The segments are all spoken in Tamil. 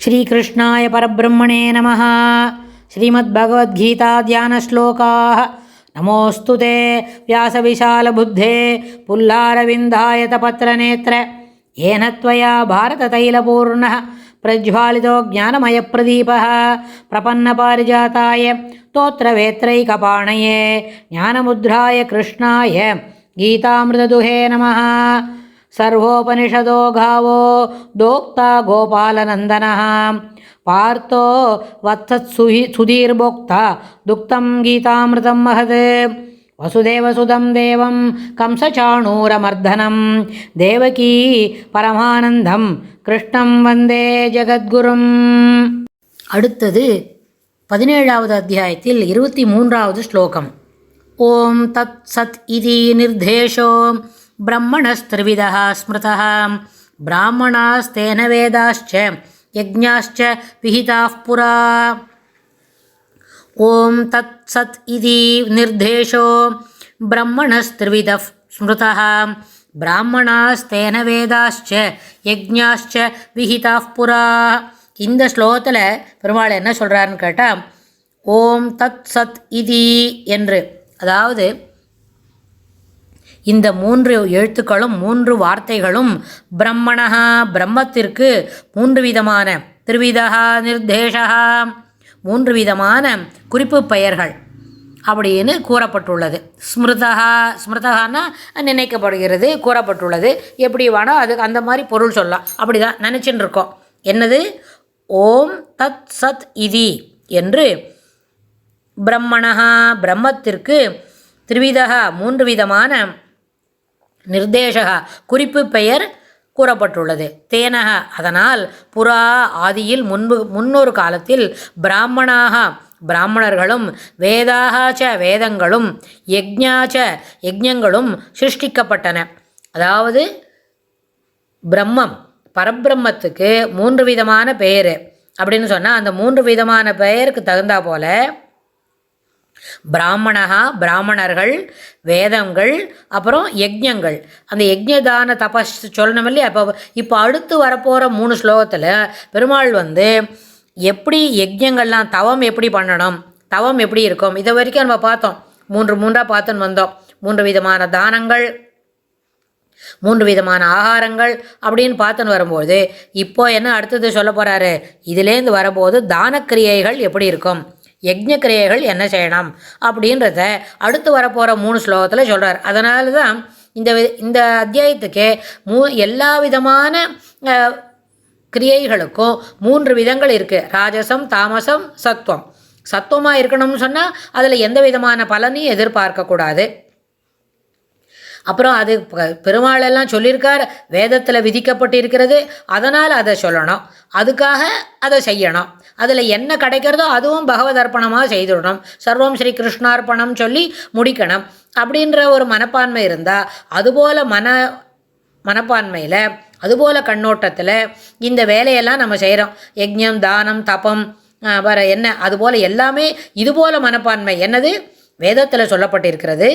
श्रीकृष्णाय परब्रह्मणे नमः। श्रीमद्भगवद्गीता ध्यानश्लोकाः। नमोऽस्तु ते व्यासविशालबुद्धे पुल्लारविन्दायतपत्रनेत्र येन त्वया भारततैलपूर्णः प्रज्वालितो ज्ञानमयप्रदीपः प्रपन्नपारिजाताय स्तोत्रवेत्रैकपाणये ज्ञानमुद्राय कृष्णाय गीतामृतदुहे नमः। सर्वोपनिषदो गावो दोक्ता गोपालनन्दनः पार्थो वत्सत्सुधीर्भोक्ता दुक्तं गीतामृतं महत्। वसुदेवसुतं देवं कंसचाणूरमर्दनं देवकी பரமானந்தம் கிருஷ்ணம் வந்தே ஜகத்குரும். அடுத்தது 17வது அத்தியாயத்தில் 23வது ஸ்லோகம். ஓம் தத் சத் இதி நிர்தேஷோ ब्रह्मणस्त्रिविधः स्मृतः ब्राह्मणास्तेन वेदाश्च यज्ञाश्च विहिताः पुरा। ॐ तत्सत् इति निर्देशो ब्रह्मणस्त्रिविधः स्मृतः ब्राह्मणास्तेन वेदाश्च यज्ञाश्च विहिताः पुरा. இந்த ஸ்லோகத்தில் பெருமாள் என்ன சொல்கிறாருன்னு கேட்டால், ஓம் தத் சத் இதி என்று, அதாவது இந்த 3 எழுத்துக்களும் 3 வார்த்தைகளும் பிரம்மணஹா பிரம்மத்திற்கு 3 விதமான திருவிதா நிர்தேசா 3 விதமான குறிப்பு பெயர்கள் அப்படின்னு கூறப்பட்டுள்ளது. ஸ்மிருதா ஸ்மிருதகான்னா நினைக்கப்படுகிறது, கூறப்பட்டுள்ளது. எப்படி வேணால் அதுக்கு அந்த மாதிரி பொருள் சொல்லலாம். அப்படி தான் நினச்சின்னு இருக்கோம். என்னது? ஓம் தத் சத் இதி என்று பிரம்மணஹா பிரம்மத்திற்கு திருவிதா 3 விதமான நிர்தேசக குறிப்பு பெயர் கூறப்பட்டுள்ளது. தேனக அதனால், புறா ஆதியில் முன்னொரு காலத்தில், பிராமணாக பிராமணர்களும், வேதாச்ச வேதங்களும், யஜ்ஞாச்ச யஜ்ஞங்களும் சிருஷ்டிக்கப்பட்டன. அதாவது பிரம்மம் பரபிரம்மத்துக்கு 3 விதமான பெயர் அப்படின்னு சொன்னால், அந்த 3 விதமான பெயருக்கு தகுந்தா போல பிராமணா பிராமணர்கள், வேதங்கள், அப்புறம் யஜ்ஞங்கள். அந்த யஜ்ஞதான தபஸ் சொல்லணும் இல்லையா? இப்போ அடுத்து வரப்போகிற 3 ஸ்லோகத்தில் பெருமாள் எப்படி யஜ்ஞங்கள்லாம் தவம் எப்படி பண்ணணும், தவம் எப்படி இருக்கும், இதை வரைக்கும் நம்ம பார்த்தோம். 3 பார்த்துன்னு வந்தோம். 3 விதமான தானங்கள், 3 விதமான ஆகாரங்கள் அப்படின்னு பார்த்துன்னு வரும்போது, இப்போ என்ன அடுத்தது சொல்ல போகிறாரு? இதுலேருந்து வரும்போது தானக்கிரியைகள் எப்படி இருக்கும், யஜ்ஞக்கிரியைகள் என்ன செய்யணும் அப்படின்றத அடுத்து வரப்போகிற 3 ஸ்லோகத்தில் சொல்கிறார். அதனால தான் இந்த அத்தியாயத்துக்கு எல்லா விதமான கிரியைகளுக்கும் 3 விதங்கள் இருக்குது. ராஜசம், தாமசம், சத்துவம். சத்துவமாக இருக்கணும்னு சொன்னால் அதில் எந்த விதமான பலனையும் எதிர்பார்க்கக்கூடாது. அப்புறம் அது பெருமாளெல்லாம் சொல்லியிருக்கார், வேதத்தில் விதிக்கப்பட்டிருக்கிறது, அதனால் அதை சொல்லணும், அதுக்காக அதை செய்யணும். அதில் என்ன கிடைக்கிறதோ அதுவும் பகவத் அர்ப்பணமாக செய்துடணும். சர்வம் ஸ்ரீ கிருஷ்ணார்ப்பணம் சொல்லி முடிக்கணும் அப்படின்ற ஒரு மனப்பான்மை இருந்தால், அதுபோல் மனப்பான்மையில், அதுபோல் கண்ணோட்டத்தில் இந்த வேலையெல்லாம் நம்ம செய்கிறோம். யஜ்ஞம், தானம், தபம், வேறு என்ன, அதுபோல் எல்லாமே இதுபோல் மனப்பான்மை என்னது வேதத்தில் சொல்லப்பட்டிருக்கிறது.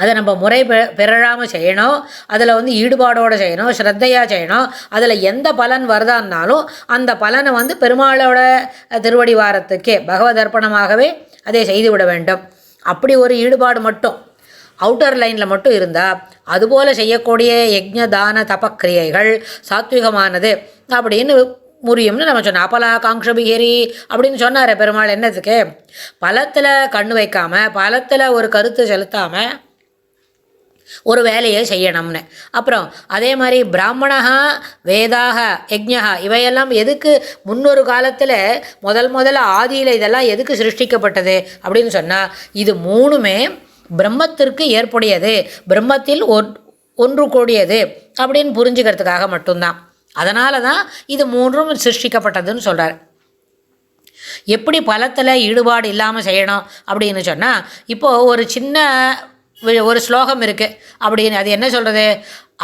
அதை நம்ம முறை பெறாமல் செய்யணும். அதில் ஈடுபாடோடு செய்யணும், ஸ்ரத்தையாக செய்யணும். அதில் எந்த பலன் வருதான்னாலும் அந்த பலனை பெருமாளோட திருவடி வாரத்துக்கே பகவத் அர்ப்பணமாகவே அதை செய்துவிட வேண்டும். அப்படி ஒரு ஈடுபாடு மட்டும் அவுட்டர் லைனில் மட்டும் இருந்தால், அதுபோல் செய்யக்கூடிய யஜ்ஞ தான தபக்கிரியைகள் சாத்விகமானது அப்படின்னு முறியும்னு நம்ம சொன்னோம். அப்பலா காங்ஷபிகேரி அப்படின்னு சொன்னார் பெருமாள். என்னத்துக்கு? பலத்தில் கண்ணு வைக்காமல், பலத்தில் ஒரு கருத்து செலுத்தாமல் ஒரு வேலையை செய்யணும்னு. அப்புறம் அதே மாதிரி பிராமணா, வேதாக, யஜ்ஞா இவையெல்லாம் எதுக்கு முன்னொரு காலத்தில் முதல்ல ஆதியில் இதெல்லாம் எதுக்கு சிருஷ்டிக்கப்பட்டது அப்படின்னு சொன்னால், இது 3மே பிரம்மத்திற்கு ஏற்புடையது, பிரம்மத்தில் ஒன்று கூடியது அப்படின்னு புரிஞ்சுக்கிறதுக்காக மட்டும்தான். அதனால தான் இது 3ம் சிருஷ்டிக்கப்பட்டதுன்னு சொல்கிறார். எப்படி பலத்தில் ஈடுபாடு இல்லாமல் செய்யணும் அப்படின்னு சொன்னால், இப்போது ஒரு சின்ன ஒரு ஸ்லோகம் இருக்குது அப்படின்னு, அது என்ன சொல்கிறது?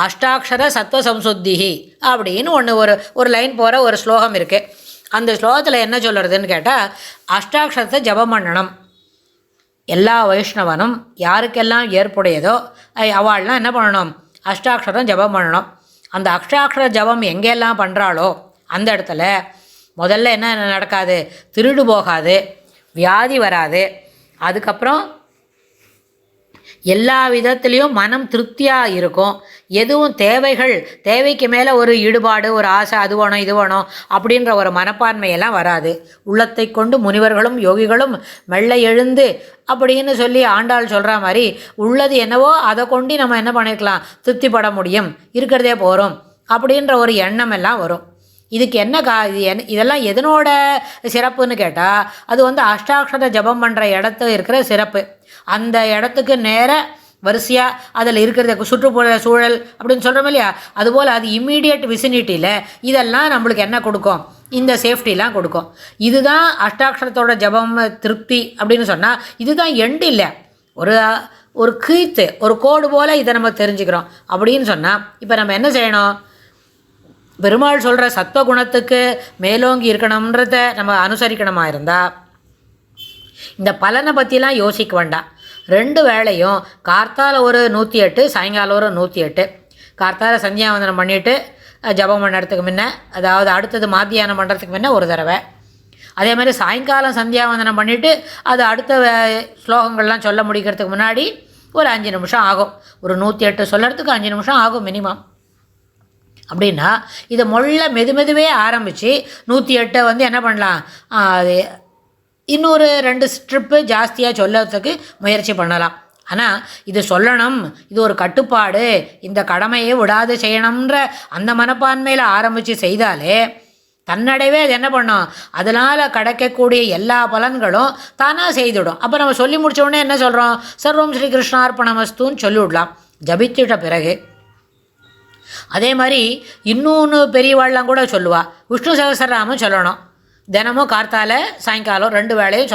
அஷ்டாட்சர சத்வசம்சுத்திஹி அப்படின்னு ஒரு லைன் போகிற ஒரு ஸ்லோகம் இருக்குது. அந்த ஸ்லோகத்தில் என்ன சொல்கிறதுன்னு கேட்டால், அஷ்டாட்சரத்தை ஜபம் பண்ணணும். எல்லா வைஷ்ணவனும் யாருக்கெல்லாம் ஏற்புடையதோ அவள்லாம் என்ன பண்ணணும்? அஷ்டாட்சரம் ஜபம் பண்ணணும். அந்த அஷ்டாட்சர ஜபம் எங்கெல்லாம் பண்ணுறாளோ அந்த இடத்துல முதல்ல என்ன நடக்காது, திருடு போகாது, வியாதி வராது, அதுக்கப்புறம் எல்லா விதத்துலேயும் மனம் திருப்தியாக இருக்கும். எதுவும் தேவைக்கு மேலே ஒரு ஈடுபாடு, ஒரு ஆசை, அது வேணும் இது வேணும் அப்படின்ற ஒரு மனப்பான்மையெல்லாம் வராது. உள்ளத்தை கொண்டு முனிவர்களும் யோகிகளும் மெல்ல எழுந்து அப்படின்னு சொல்லி ஆண்டாள் சொல்கிற மாதிரி உள்ளது என்னவோ அதை கொண்டு நம்ம என்ன பண்ணிக்கலாம், திருப்திப்பட முடியும், இருக்கிறதே போகிறோம் அப்படின்ற ஒரு எண்ணம் எல்லாம் வரும். இதுக்கு என்ன இதெல்லாம் எதனோட சிறப்புன்னு கேட்டால் அது அஷ்டாட்சர ஜபம் பண்ணுற இடத்துல இருக்கிற சிறப்பு. அந்த இடத்துக்கு நேர வரிசையாக அதில் இருக்கிறது சுற்றுப்புற சூழல் அப்படின்னு சொல்கிறோம் இல்லையா, அதுபோல் அது இம்மீடியட் விசினிட்டியில் இதெல்லாம் நம்மளுக்கு என்ன கொடுக்கும், இந்த சேஃப்டிலாம் கொடுக்கும். இதுதான் அஷ்டாட்சரத்தோட ஜபம் திருப்தி அப்படின்னு சொன்னால் இதுதான் எண்டு இல்லை, ஒரு கீத்து ஒரு கோடு போல் இதை நம்ம தெரிஞ்சுக்கிறோம். அப்படின்னு சொன்னால் இப்போ நம்ம என்ன செய்யணும், பெருமாள் சொல்கிற சத்வகுணத்துக்கு மேலோங்கி இருக்கணுன்றத நம்ம அனுசரிக்கணுமா இருந்தால் இந்த பலனை பற்றிலாம் யோசிக்க வேண்டாம். 2 வேளையும் கார்த்தால ஒரு 108, சாயங்காலம் ஒரு 108. கார்த்தால சந்தியாவந்தனம் பண்ணிவிட்டு ஜபம் பண்ணுறதுக்கு முன்ன, அதாவது அடுத்தது மாத்தியானம் பண்ணுறதுக்கு முன்ன ஒரு தடவை, அதே மாதிரி சாயங்காலம் சந்தியாவந்தனம் பண்ணிவிட்டு அது அடுத்த ஸ்லோகங்கள்லாம் சொல்ல முடிக்கிறதுக்கு முன்னாடி ஒரு 5 நிமிஷம் ஆகும். ஒரு 108 சொல்கிறதுக்கு 5 நிமிஷம் ஆகும் மினிமம். அப்படின்னா இதை மெதுவே ஆரம்பித்து 108 என்ன பண்ணலாம், இன்னொரு 2 ஸ்ட்ரிப்பு ஜாஸ்தியாக சொல்லறதுக்கு முயற்சி பண்ணலாம். ஆனால் இது சொல்லணும், இது ஒரு கட்டுப்பாடு, இந்த கடமையை விடாது செய்யணுன்ற அந்த மனப்பான்மையில் ஆரம்பித்து செய்தாலே தன்னடைவே அது என்ன பண்ணோம், அதனால் கிடைக்கக்கூடிய எல்லா பலன்களும் தானாக செய்துவிடும். அப்போ நம்ம சொல்லி முடித்த உடனே என்ன சொல்கிறோம், சர்வம் ஸ்ரீ கிருஷ்ணார்ப்பணமஸ்துன்னு சொல்லிவிடலாம் ஜபித்துட்ட பிறகு. அதே மாதிரி இன்னொன்று பெரியவாள்லாம் கூட சொல்லுவாள், விஷ்ணு சகஸ்ரநாமம் சொல்லணும். தினமும் கார்த்தால சாயங்காலம் 2 வேளையும்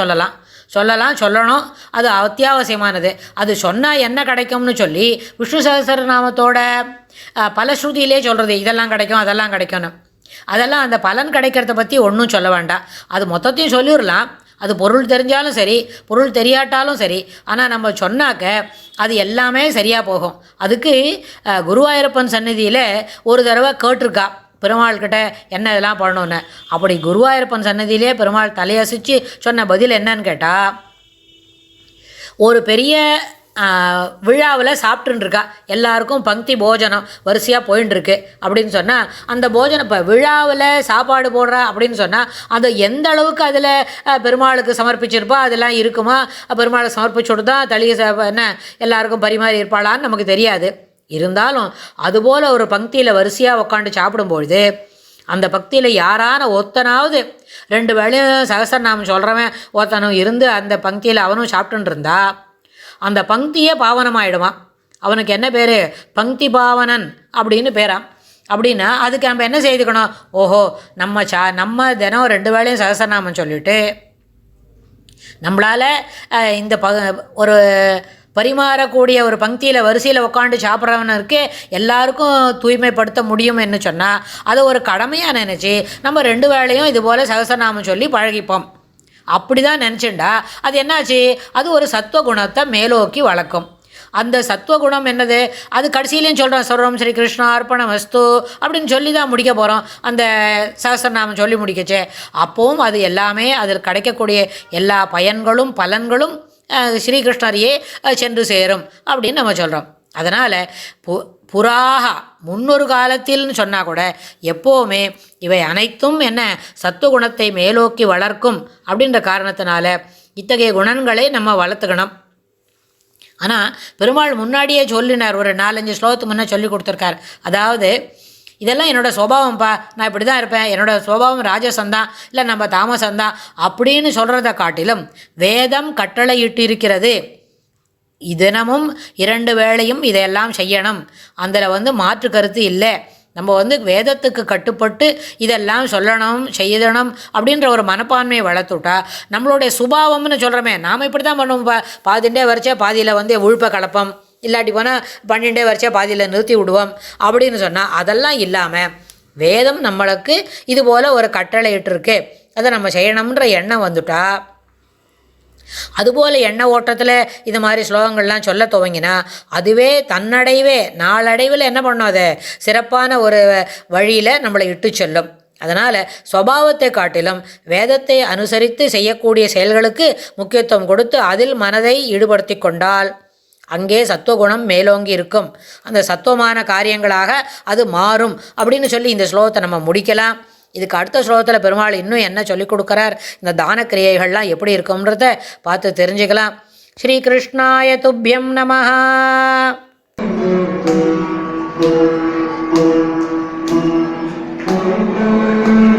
சொல்லணும். அது அத்தியாவசியமானது. அது சொன்னால் என்ன கிடைக்கும்னு சொல்லி விஷ்ணு சகஸ்ரநாமத்தோட பலஸ்ருதியிலே சொல்கிறது, இதெல்லாம் கிடைக்கும் அதெல்லாம் கிடைக்கும்னு. அதெல்லாம் அந்த பலன் கிடைக்கிறத பற்றி ஒன்றும் சொல்ல வேண்டாம். அது மொத்தத்தையும் சொல்லிடலாம். அது பொருள் தெரிஞ்சாலும் சரி, பொருள் தெரியாட்டாலும் சரி, ஆனால் நம்ம சொன்னாக்க அது எல்லாமே சரியாக போகும். அதுக்கு குருவாயூரப்பன் சந்நிதியில் ஒரு தடவை கேட்டிருக்கா பெருமாள்கிட்ட என்ன இதெல்லாம் பண்ணணுன்னு. அப்படி குருவாயூரப்பன் சன்னதியிலே பெருமாள் தலையசித்து சொன்ன பதில் என்னன்னு கேட்டால், ஒரு பெரிய விழாவில் சாப்பிட்டுருக்கா, எல்லாருக்கும் பங்கி போஜனம் வரிசையாக போயின்ட்டுருக்கு அப்படின்னு சொன்னால், அந்த போஜனம் இப்போ விழாவில் சாப்பாடு போடுறா அப்படின்னு சொன்னால் அது எந்த அளவுக்கு அதில் பெருமாளுக்கு சமர்ப்பிச்சிருப்பா, அதெல்லாம் இருக்குமா, பெருமாளுக்கு சமர்ப்பிச்சுட்டு தான் என்ன எல்லாருக்கும் பரிமாறி இருப்பாளான்னு நமக்கு தெரியாது. இருந்தாலும் அதுபோல் ஒரு பங்கியில் வரிசையாக உட்காந்து சாப்பிடும்பொழுது அந்த பக்தியில் யாரான ஒருத்தனாவது 2 வேளையும் சகஸ்ரநாமம் சொல்கிறவன் ஒருத்தனும் இருந்து அந்த பங்கியில் அவனும் சாப்பிட்டுன்னு இருந்தா அந்த பங்கியே பாவனமாயிடுவான். அவனுக்கு என்ன பேர், பங்கி பாவனன் அப்படின்னு பேராம். அப்படின்னா அதுக்கு நம்ம என்ன செய்துக்கணும், ஓஹோ நம்ம தினம் 2 வேளையும் சகஸ்ரநாமம் சொல்லிவிட்டு நம்மளால் இந்த ஒரு பரிமாறக்கூடிய ஒரு பங்கியில் வரிசையில் உட்காந்து சாப்பிட்றவனுக்கு எல்லாருக்கும் தூய்மைப்படுத்த முடியும்னு சொன்னால் அதை ஒரு கடமையாக நினச்சி நம்ம 2 வேளையும் இதுபோல் சகஸ்ரநாமம் சொல்லி பழகிப்போம். அப்படி தான் நினச்சிண்டா அது என்னாச்சு, அது ஒரு சத்வகுணத்தை மேலோக்கி வளர்க்கும். அந்த சத்வகுணம் என்னது, அது கடைசியிலையும் சொல்கிறோம், சர்வம் ஸ்ரீ கிருஷ்ணா அர்ப்பணமஸ்து அப்படின்னு சொல்லி தான் முடிக்க போகிறோம். அந்த சகஸ்ரநாமம் சொல்லி முடிக்கச்சே அப்போவும் அது எல்லாமே அதில் கிடைக்கக்கூடிய எல்லா பயன்களும் பலன்களும் ஸ்ரீகிருஷ்ணரையே சென்று சேரும் அப்படின்னு நம்ம சொல்கிறோம். அதனால் புராக முன்னொரு காலத்தில்னு சொன்னால் கூட எப்போவுமே இவை அனைத்தும் என்ன சத்துவகுணத்தை மேலோக்கி வளர்க்கும் அப்படின்ற காரணத்தினால இத்தகைய குணங்களை நம்ம வளர்த்துக்கணும். ஆனால் பெருமாள் முன்னாடியே சொல்லினார், ஒரு 4-5 ஸ்லோகத்துக்கு முன்னே சொல்லி கொடுத்துருக்கார். அதாவது இதெல்லாம் என்னோடய சுபாவம்ப்பா, நான் இப்படி தான் இருப்பேன், என்னோடய சுபாவம் ராஜசந்தான் இல்லை நம்ம தாமசந்தான் அப்படின்னு சொல்கிறத காட்டிலும் வேதம் கட்டளை இட்டிருக்கிறது, தினமும் 2 வேளையும் இதையெல்லாம் செய்யணும், அதில் மாற்று கருத்து இல்லை. நம்ம வேதத்துக்கு கட்டுப்பட்டு இதெல்லாம் சொல்லணும் செய்யணும் அப்படின்ற ஒரு மனப்பான்மையை வளர்த்துட்டா நம்மளுடைய சுபாவம்னு சொல்கிறோமே, நாம் இப்படி தான் பண்ணுவோம், பாதிண்டே வரைச்சா பாதியில் உழுப்ப கலப்பம், இல்லாட்டி போனால் 12 வரைச்சா பாதியில் நிறுத்தி விடுவோம் அப்படின்னு சொன்னால் அதெல்லாம் இல்லாமல் வேதம் நம்மளுக்கு இதுபோல் ஒரு கட்டளை இட்டிருக்கு, அதை நம்ம செய்யணுன்ற எண்ணம் வந்துட்டா, அதுபோல் எண்ண ஓட்டத்தில் இது மாதிரி ஸ்லோகங்கள்லாம் சொல்ல துவங்கினா அதுவே தன்னடைவே நாளடைவில் என்ன பண்ணும், அதை சிறப்பான ஒரு வழியில் நம்மளை இட்டு செல்லும். அதனால் சுபாவத்தை காட்டிலும் வேதத்தை அனுசரித்து செய்யக்கூடிய செயல்களுக்கு முக்கியத்துவம் கொடுத்து அதில் மனதை ஈடுபடுத்தி கொண்டால் அங்கே சத்துவகுணம் மேலோங்கி இருக்கும். அந்த சத்துவமான காரியங்களாக அது மாறும் அப்படின்னு சொல்லி இந்த ஸ்லோகத்தை நம்ம முடிக்கலாம். இதுக்கு அடுத்த ஸ்லோகத்தில் பெருமாள் இன்னும் என்ன சொல்லிக் கொடுக்குறார், இந்த தான கிரியைகள்லாம் எப்படி இருக்கும்ன்றத பார்த்து தெரிஞ்சுக்கலாம். ஸ்ரீ கிருஷ்ணாய துப்யம் நமஹ. Thank you.